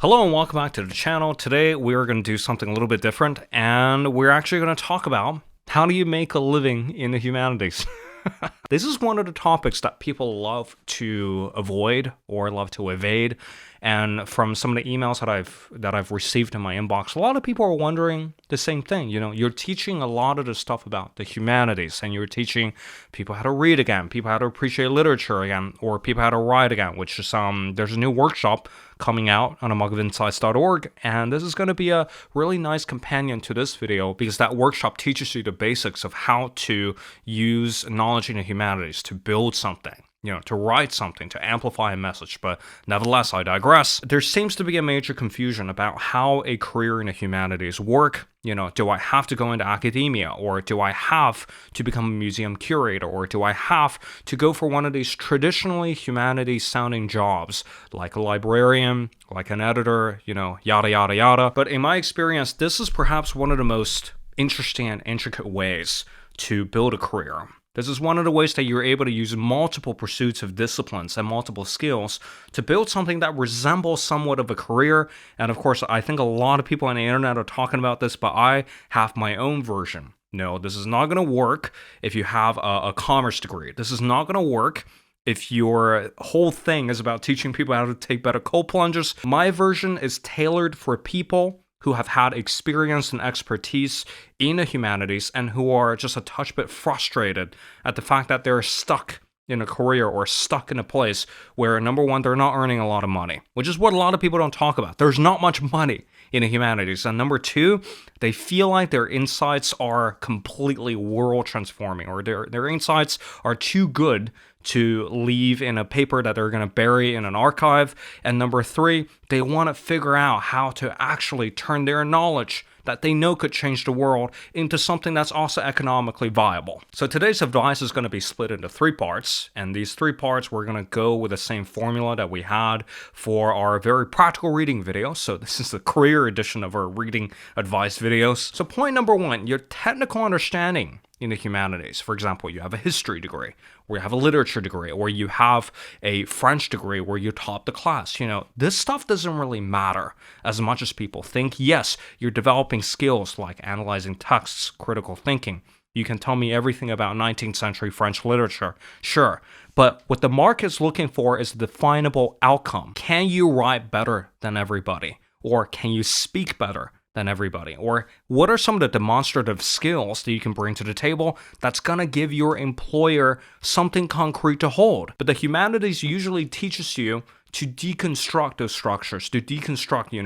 Hello and welcome back to the channel. Today we are going to do something a little bit different, and we're actually going to talk about how do you make a living in the humanities. This is one of the topics that people love to avoid or love to evade. And from some of the emails that I've received in my inbox, a lot of people are wondering the same thing. You know, you're teaching a lot of the stuff about the humanities, and you're teaching people how to read again, people how to appreciate literature again, or people how to write again, which is there's a new workshop coming out on amalgaminsights.org, and this is going to be a really nice companion to this video because that workshop teaches you the basics of how to use knowledge in the humanities to build something, you know, to write something, to amplify a message. But nevertheless, I digress. There seems to be a major confusion about how a career in the humanities work. You know, do I have to go into academia, or do I have to become a museum curator, or do I have to go for one of these traditionally humanities sounding jobs like a librarian, like an editor, you know, yada, yada, yada. But in my experience, this is perhaps one of the most interesting and intricate ways to build a career. This is one of the ways that you're able to use multiple pursuits of disciplines and multiple skills to build something that resembles somewhat of a career. And of course, I think a lot of people on the internet are talking about this, but I have my own version. No, this is not going to work if you have a commerce degree. This is not going to work if your whole thing is about teaching people how to take better cold plunges. My version is tailored for people who have had experience and expertise in the humanities and who are just a touch bit frustrated at the fact that they're stuck in a career or stuck in a place where, number one, they're not earning a lot of money, which is what a lot of people don't talk about. There's not much money in the humanities. And number two, they feel like their insights are completely world transforming, or their insights are too good to leave in a paper that they're going to bury in an archive. And number three, they want to figure out how to actually turn their knowledge that they know could change the world into something that's also economically viable. So today's advice is going to be split into three parts, and these three parts we're going to go with the same formula that we had for our very practical reading video. So this is the career edition of our reading advice videos. So point number one, your technical understanding in the humanities. For example, you have a history degree, or you have a literature degree, or you have a French degree where you top the class. You know, this stuff doesn't really matter as much as people think. Yes, you're developing skills like analyzing texts, critical thinking. You can tell me everything about 19th century French literature, sure. But what the market's looking for is a definable outcome. Can you write better than everybody? Or can you speak better than everybody? Or what are some of the demonstrative skills that you can bring to the table that's going to give your employer something concrete to hold? But the humanities usually teaches you to deconstruct those structures, to deconstruct, you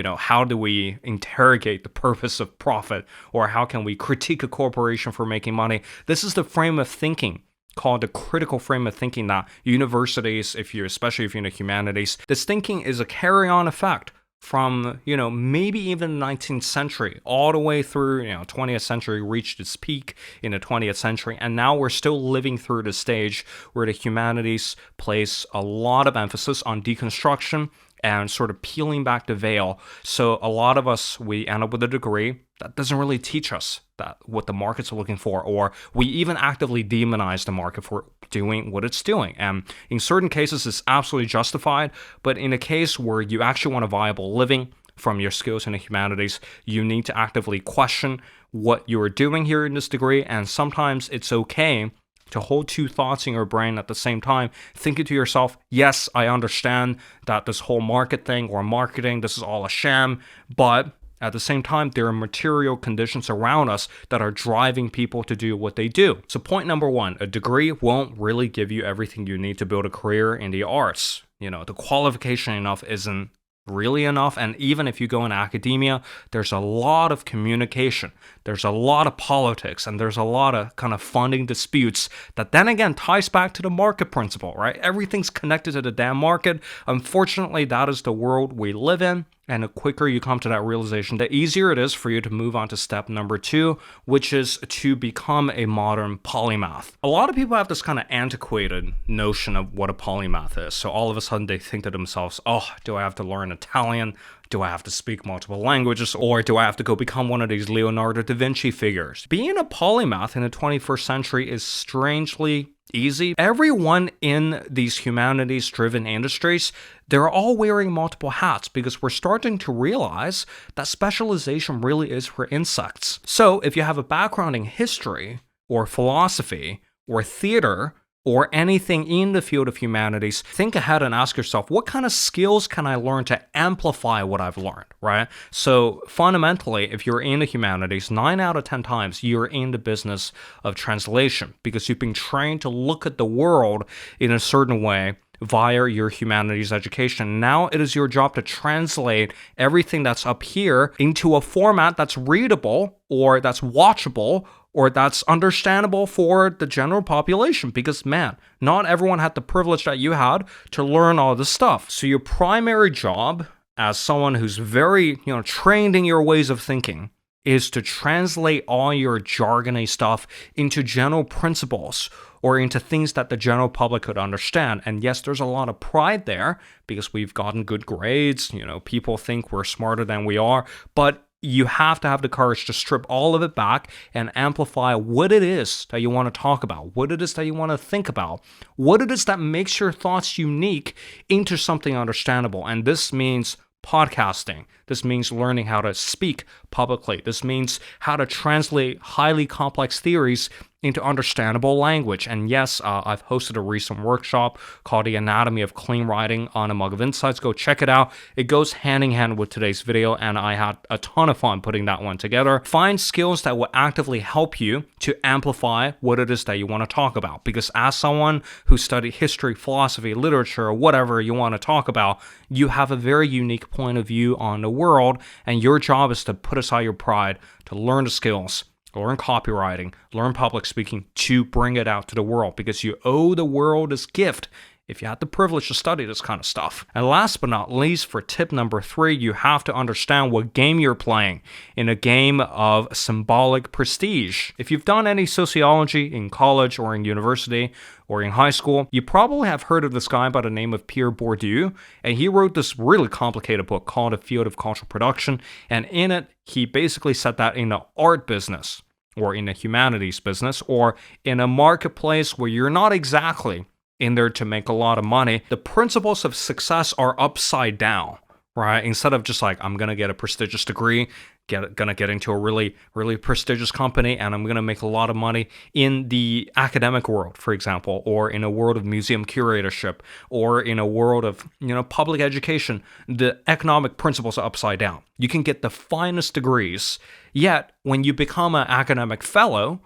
know, how do we interrogate the purpose of profit, or how can we critique a corporation for making money? This is the frame of thinking called the critical frame of thinking that universities, especially if you're in the humanities, this thinking is a carry-on effect from, you know, maybe even the 19th century all the way through, 20th century reached its peak in the 20th century. And now we're still living through the stage where the humanities place a lot of emphasis on deconstruction and sort of peeling back the veil. So a lot of us, we end up with a degree that doesn't really teach us that what the markets are looking for, or we even actively demonize the market for doing what it's doing. And in certain cases, it's absolutely justified. But in a case where you actually want a viable living from your skills in the humanities, you need to actively question what you are doing here in this degree. And sometimes it's okay to hold two thoughts in your brain at the same time, thinking to yourself, yes, I understand that this whole market thing or marketing, this is all a sham, but at the same time, there are material conditions around us that are driving people to do what they do. So point number one, a degree won't really give you everything you need to build a career in the arts. You know, the qualification enough isn't really enough. And even if you go in academia, there's a lot of communication, there's a lot of politics, and there's a lot of kind of funding disputes that then again ties back to the market principle, right? Everything's connected to the damn market. Unfortunately, that is the world we live in. And the quicker you come to that realization, the easier it is for you to move on to step number two, which is to become a modern polymath. A lot of people have this kind of antiquated notion of what a polymath is. So all of a sudden they think to themselves, oh, do I have to learn Italian? Do I have to speak multiple languages? Or do I have to go become one of these Leonardo da Vinci figures? Being a polymath in the 21st century is strangely easy. Everyone in these humanities-driven industries, they're all wearing multiple hats because we're starting to realize that specialization really is for insects. So if you have a background in history or philosophy or theater or anything in the field of humanities, think ahead and ask yourself, what kind of skills can I learn to amplify what I've learned, right? So fundamentally, if you're in the humanities, 9 out of 10 times, you're in the business of translation because you've been trained to look at the world in a certain way via your humanities education. Now it is your job to translate everything that's up here into a format that's readable or that's watchable or that's understandable for the general population because, man, not everyone had the privilege that you had to learn all this stuff. So your primary job as someone who's very, trained in your ways of thinking is to translate all your jargony stuff into general principles or into things that the general public could understand. And yes, there's a lot of pride there because we've gotten good grades. People think we're smarter than we are, but you have to have the courage to strip all of it back and amplify what it is that you want to talk about, what it is that you want to think about, what it is that makes your thoughts unique into something understandable. And this means podcasting. This means learning how to speak publicly. This means how to translate highly complex theories into understandable language. And yes, I've hosted a recent workshop called The Anatomy of Clean Writing on A Mug of Insights. Go check it out. It goes hand in hand with today's video, and I had a ton of fun putting that one together. Find skills that will actively help you to amplify what it is that you want to talk about. Because as someone who studied history, philosophy, literature, or whatever you want to talk about, you have a very unique point of view on the world, and your job is to put aside your pride, to learn the skills, learn copywriting, learn public speaking, to bring it out to the world because you owe the world this gift if you had the privilege to study this kind of stuff. And last but not least, for tip number 3, you have to understand what game you're playing in a game of symbolic prestige. If you've done any sociology in college or in university or in high school, you probably have heard of this guy by the name of Pierre Bourdieu, and he wrote this really complicated book called The Field of Cultural Production, and in it, he basically said that in the art business, or in the humanities business, or in a marketplace where you're not exactly in there to make a lot of money, the principles of success are upside down, right? Instead of just like, I'm going to get a prestigious degree, gonna get into a really, really prestigious company, and I'm gonna make a lot of money in the academic world, for example, or in a world of museum curatorship, or in a world of, public education. The economic principles are upside down. You can get the finest degrees, yet when you become an academic fellow,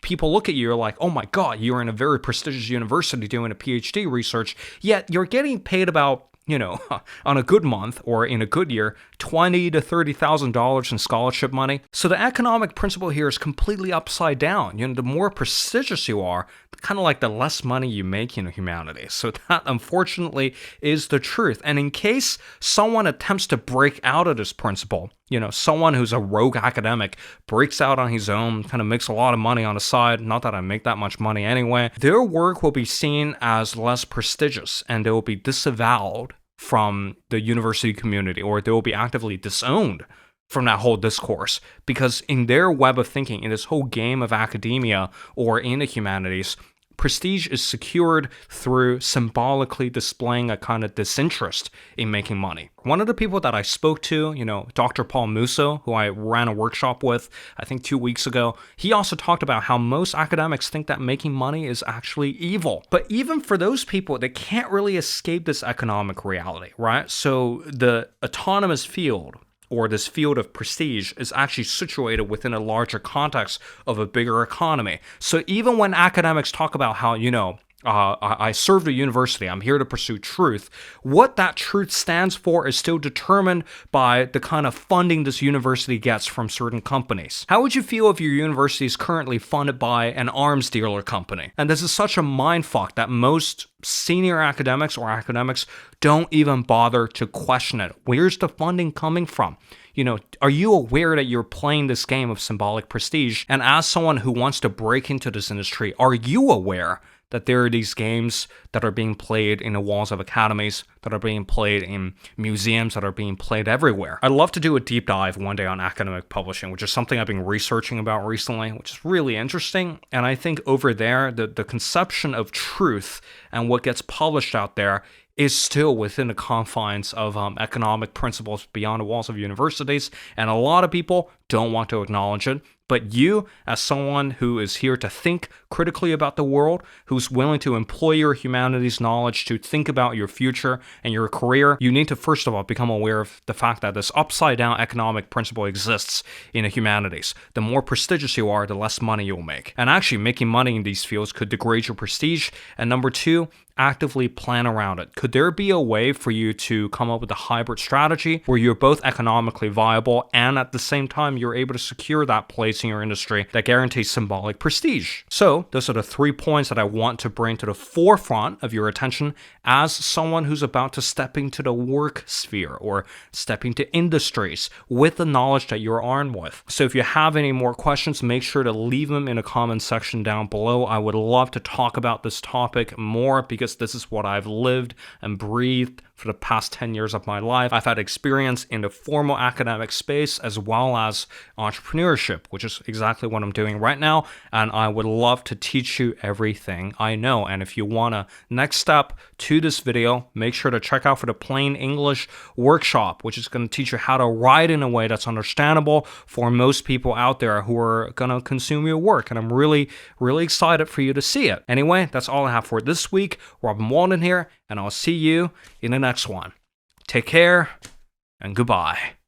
people look at you like, oh my God, you're in a very prestigious university doing a PhD research, yet you're getting paid about, on a good month or in a good year, $20,000 to $30,000 in scholarship money. So the economic principle here is completely upside down. The more prestigious you are, kind of like the less money you make in humanities. So that, unfortunately, is the truth. And in case someone attempts to break out of this principle, someone who's a rogue academic breaks out on his own, kind of makes a lot of money on the side, not that I make that much money anyway, their work will be seen as less prestigious and they will be disavowed from the university community, or they will be actively disowned from that whole discourse, because in their web of thinking, in this whole game of academia or in the humanities, prestige is secured through symbolically displaying a kind of disinterest in making money. One of the people that I spoke to, Dr. Paul Musso, who I ran a workshop with, I think 2 weeks ago, he also talked about how most academics think that making money is actually evil. But even for those people, they can't really escape this economic reality, right? So the autonomous field, or this field of prestige, is actually situated within a larger context of a bigger economy. So even when academics talk about how, I serve the university, I'm here to pursue truth, what that truth stands for is still determined by the kind of funding this university gets from certain companies. How would you feel if your university is currently funded by an arms dealer company? And this is such a mindfuck that most senior academics or academics don't even bother to question it. Where's the funding coming from? Are you aware that you're playing this game of symbolic prestige? And as someone who wants to break into this industry, are you aware that there are these games that are being played in the walls of academies, that are being played in museums, that are being played everywhere. I'd love to do a deep dive one day on academic publishing, which is something I've been researching about recently, which is really interesting. And I think over there, the conception of truth and what gets published out there is still within the confines of economic principles beyond the walls of universities, and a lot of people don't want to acknowledge it. But you, as someone who is here to think critically about the world, who's willing to employ your humanities knowledge to think about your future and your career, you need to first of all become aware of the fact that this upside-down economic principle exists in the humanities. The more prestigious you are, the less money you'll make. And actually, making money in these fields could degrade your prestige. And number two, actively plan around it. Could there be a way for you to come up with a hybrid strategy where you're both economically viable and at the same time you're able to secure that place in your industry that guarantees symbolic prestige? So those are the 3 points that I want to bring to the forefront of your attention as someone who's about to step into the work sphere or step into industries with the knowledge that you're armed with. So if you have any more questions, make sure to leave them in the comment section down below. I would love to talk about this topic more because this is what I've lived and breathed for the past 10 years of my life. I've had experience in the formal academic space as well as entrepreneurship, which is exactly what I'm doing right now. And I would love to teach you everything I know. And if you want a next step to this video, make sure to check out for the Plain English workshop, which is going to teach you how to write in a way that's understandable for most people out there who are going to consume your work. And I'm really, really excited for you to see it. Anyway, that's all I have for this week. Robin Walden here, and I'll see you in the next one. Take care, and goodbye.